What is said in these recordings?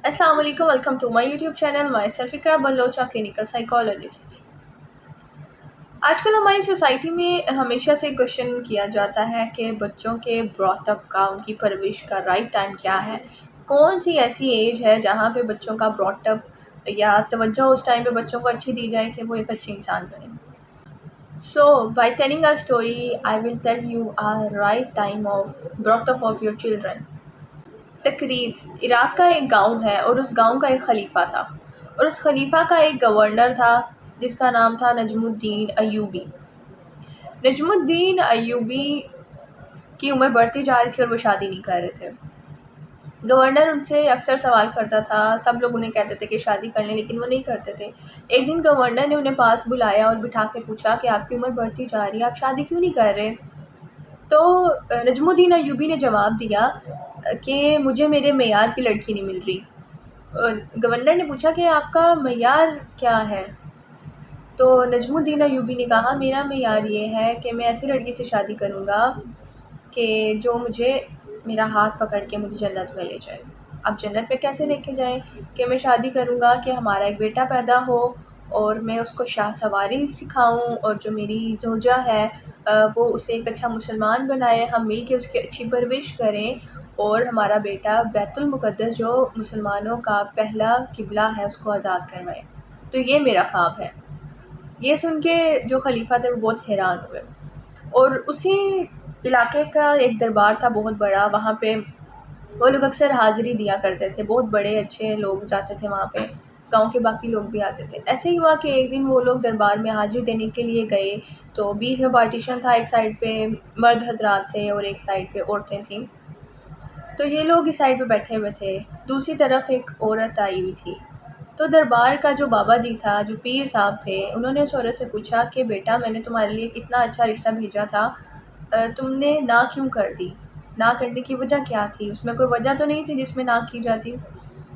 السلام علیکم، welcome to my YouTube channel my self Iqra بلوچا clinical psychologist. آج کل ہماری سوسائٹی میں ہمیشہ سے کوشچن کیا جاتا ہے کہ بچوں کے براٹ اپ کا، ان کی پرورش کا رائٹ ٹائم کیا ہے، کون سی ایسی ایج ہے جہاں پہ بچوں کا براٹ اپ یا توجہ اس ٹائم پہ بچوں کو اچھی دی جائے کہ وہ ایک اچھے انسان بنے۔ So by telling a story I will tell you a right time of brought up of your children. تقرید عراق کا ایک گاؤں ہے اور اس گاؤں کا ایک خلیفہ تھا، اور اس خلیفہ کا ایک گورنر تھا جس کا نام تھا نجم الدین ایوبی۔ نجم الدین ایوبی کی عمر بڑھتی جا رہی تھی اور وہ شادی نہیں کر رہے تھے۔ گورنر ان سے اکثر سوال کرتا تھا، سب لوگ انہیں کہتے تھے کہ شادی کر لیں، لیکن وہ نہیں کرتے تھے۔ ایک دن گورنر نے انہیں پاس بلایا اور بٹھا کے پوچھا کہ آپ کی عمر بڑھتی جا رہی ہے، آپ شادی کیوں نہیں کر رہے؟ تو نجم الدین ایوبی نے جواب دیا کہ مجھے میرے معیار کی لڑکی نہیں مل رہی۔ گورنر نے پوچھا کہ آپ کا معیار کیا ہے؟ تو نجم الدین ایوبی نے کہا میرا معیار یہ ہے کہ میں ایسی لڑکی سے شادی کروں گا کہ جو مجھے میرا ہاتھ پکڑ کے مجھے جنت میں لے جائے۔ اب جنت میں کیسے لے کے جائیں؟ کہ میں شادی کروں گا کہ ہمارا ایک بیٹا پیدا ہو اور میں اس کو شاہ سواری سکھاؤں، اور جو میری زوجہ ہے وہ اسے ایک اچھا مسلمان بنائے، ہم مل کے اس کی اچھی پرورش کریں، اور ہمارا بیٹا بیت المقدس جو مسلمانوں کا پہلا قبلہ ہے اس کو آزاد کروائے۔ تو یہ میرا خواب ہے۔ یہ سن کے جو خلیفہ تھے وہ بہت حیران ہوئے، اور اسی علاقے کا ایک دربار تھا بہت بڑا، وہاں پہ وہ لوگ اکثر حاضری دیا کرتے تھے، بہت بڑے اچھے لوگ جاتے تھے وہاں پہ، گاؤں کے باقی لوگ بھی آتے تھے۔ ایسے ہی ہوا کہ ایک دن وہ لوگ دربار میں حاضری دینے کے لیے گئے، تو بیچ میں پارٹیشن تھا، ایک سائڈ پہ مرد حضرات تھے اور ایک سائڈ پہ عورتیں تھیں۔ تو یہ لوگ اس سائڈ پہ بیٹھے ہوئے تھے، دوسری طرف ایک عورت آئی ہوئی تھی۔ تو دربار کا جو بابا جی تھا، جو پیر صاحب تھے، انہوں نے اس عورت سے پوچھا کہ بیٹا میں نے تمہارے لیے اتنا اچھا رشتہ بھیجا تھا، تم نے نہ کیوں کر دی؟ نہ کرنے کی وجہ کیا تھی؟ اس میں کوئی وجہ تو نہیں تھی جس میں نہ کی جاتی؟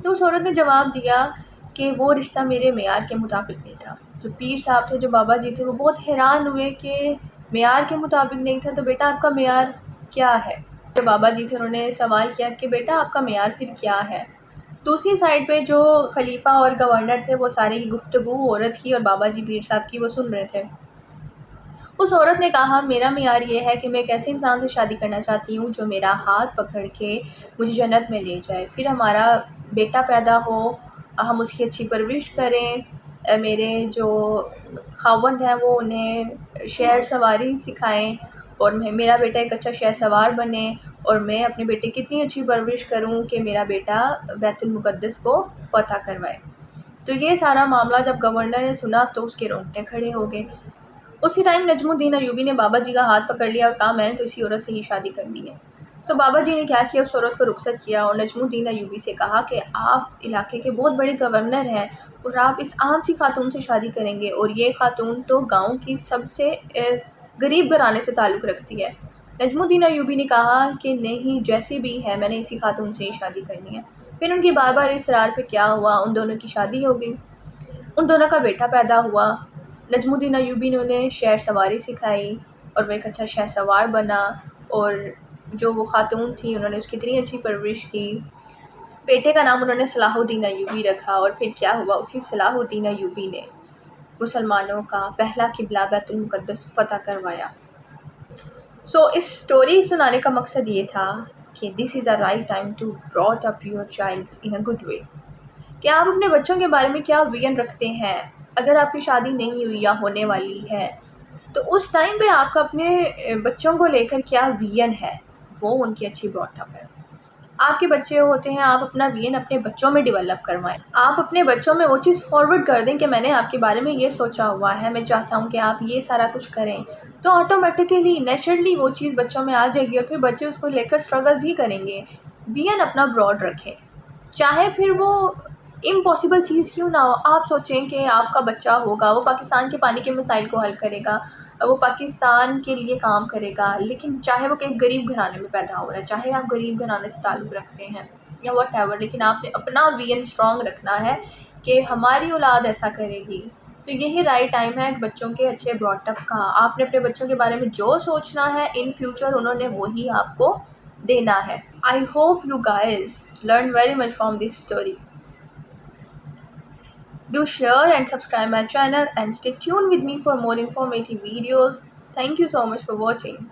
تو اس عورت نے جواب دیا کہ وہ رشتہ میرے معیار کے مطابق نہیں تھا۔ جو پیر صاحب تھے، جو بابا جی تھے، وہ بہت حیران ہوئے کہ معیار کے مطابق نہیں تھا، تو بیٹا آپ کا معیار کیا ہے؟ جو بابا جی تھے انہوں نے سوال کیا کہ بیٹا آپ کا معیار پھر کیا ہے؟ دوسری سائڈ پہ جو خلیفہ اور گورنر تھے وہ سارے کی گفتگو عورت کی اور بابا جی پیر صاحب کی وہ سن رہے تھے۔ اس عورت نے کہا میرا معیار یہ ہے کہ میں ایک ایسے انسان سے شادی کرنا چاہتی ہوں جو میرا ہاتھ پکڑ کے مجھے جنت میں لے جائے، پھر ہمارا بیٹا پیدا ہو، ہم اس کی اچھی پرورش کریں، میرے جو خاوند ہیں وہ انہیں شہر سواری سکھائیں، اور میرا بیٹا ایک اچھا شہر سوار بنے، اور میں اپنے بیٹے کی اتنی اچھی پرورش کروں کہ میرا بیٹا بیت المقدس کو فتح کروائے۔ تو یہ سارا معاملہ جب گورنر نے سنا تو اس کے رونگٹے کھڑے ہو گئے۔ اسی ٹائم نجم الدین ایوبی نے بابا جی کا ہاتھ پکڑ لیا اور کہا میں نے تو اسی عورت سے ہی شادی کرنی ہے۔ تو بابا جی نے کیا کیا، اس عورت کو رخصت کیا اور نجم الدین ایوبی سے کہا کہ آپ علاقے کے بہت بڑے گورنر ہیں اور آپ اس عام سی خاتون سے شادی کریں گے، اور یہ خاتون تو گاؤں کی سب سے غریب گھرانے سے تعلق رکھتی ہے۔ نجم الدین ایوبی نے کہا کہ نہیں، جیسی بھی ہے میں نے اسی خاتون سے ہی شادی کرنی ہے۔ پھر ان کی بار بار اصرار پہ کیا ہوا، ان دونوں کی شادی ہو گئی، ان دونوں کا بیٹا پیدا ہوا۔ نجم الدین ایوبی نے انہیں شہر سواری سکھائی اور وہ ایک اچھا شہر سوار بنا، اور جو وہ خاتون تھی انہوں نے اس کی اتنی اچھی پرورش کی۔ بیٹے کا نام انہوں نے صلاح الدین ایوبی رکھا، اور پھر کیا ہوا، اسی صلاح الدین ایوبی نے مسلمانوں کا پہلا قبلہ بیت المقدس فتح کروایا۔ سو اس سٹوری سنانے کا مقصد یہ تھا کہ this is a right time to brought up your child in a good way, کہ آپ اپنے بچوں کے بارے میں کیا ویژن رکھتے ہیں۔ اگر آپ کی شادی نہیں ہوئی یا ہونے والی ہے تو اس ٹائم پہ آپ کا اپنے بچوں کو لے کر کیا ویژن ہے، وہ ان کی اچھی براٹ اپ ہے۔ آپ کے بچے ہوتے ہیں، آپ اپنا ویژن اپنے بچوں میں ڈیولپ کروائیں، آپ اپنے بچوں میں وہ چیز فارورڈ کر دیں کہ میں نے آپ کے بارے میں یہ سوچا ہوا ہے، میں چاہتا ہوں کہ آپ یہ سارا کچھ کریں، تو آٹومیٹیکلی نیچرلی وہ چیز بچوں میں آ جائے گی، اور پھر بچے اس کو لے کر اسٹرگل بھی کریں گے۔ ویژن اپنا براڈ رکھیں، چاہے پھر وہ امپاسبل چیز کیوں نہ ہو۔ آپ سوچیں کہ آپ کا بچہ ہوگا، وہ پاکستان کے پانی کے مسائل کو حل کرے گا، وہ پاکستان کے لیے کام کرے گا، لیکن چاہے وہ کہ غریب گھرانے میں پیدا ہو رہا ہے، چاہے آپ غریب گھرانے سے تعلق رکھتے ہیں یا واٹ ایور، لیکن آپ نے اپنا ویژن اسٹرانگ رکھنا ہے کہ ہماری اولاد ایسا کرے گی۔ تو یہی رائٹ ٹائم ہے بچوں کے اچھے براٹ اپ کا۔ آپ نے اپنے بچوں کے بارے میں جو سوچنا ہے ان فیوچر انہوں نے وہی آپ کو دینا ہے۔ I hope you guys learn very much from this story. Do share and subscribe my channel and stay tuned with me for more informative videos. Thank you so much for watching.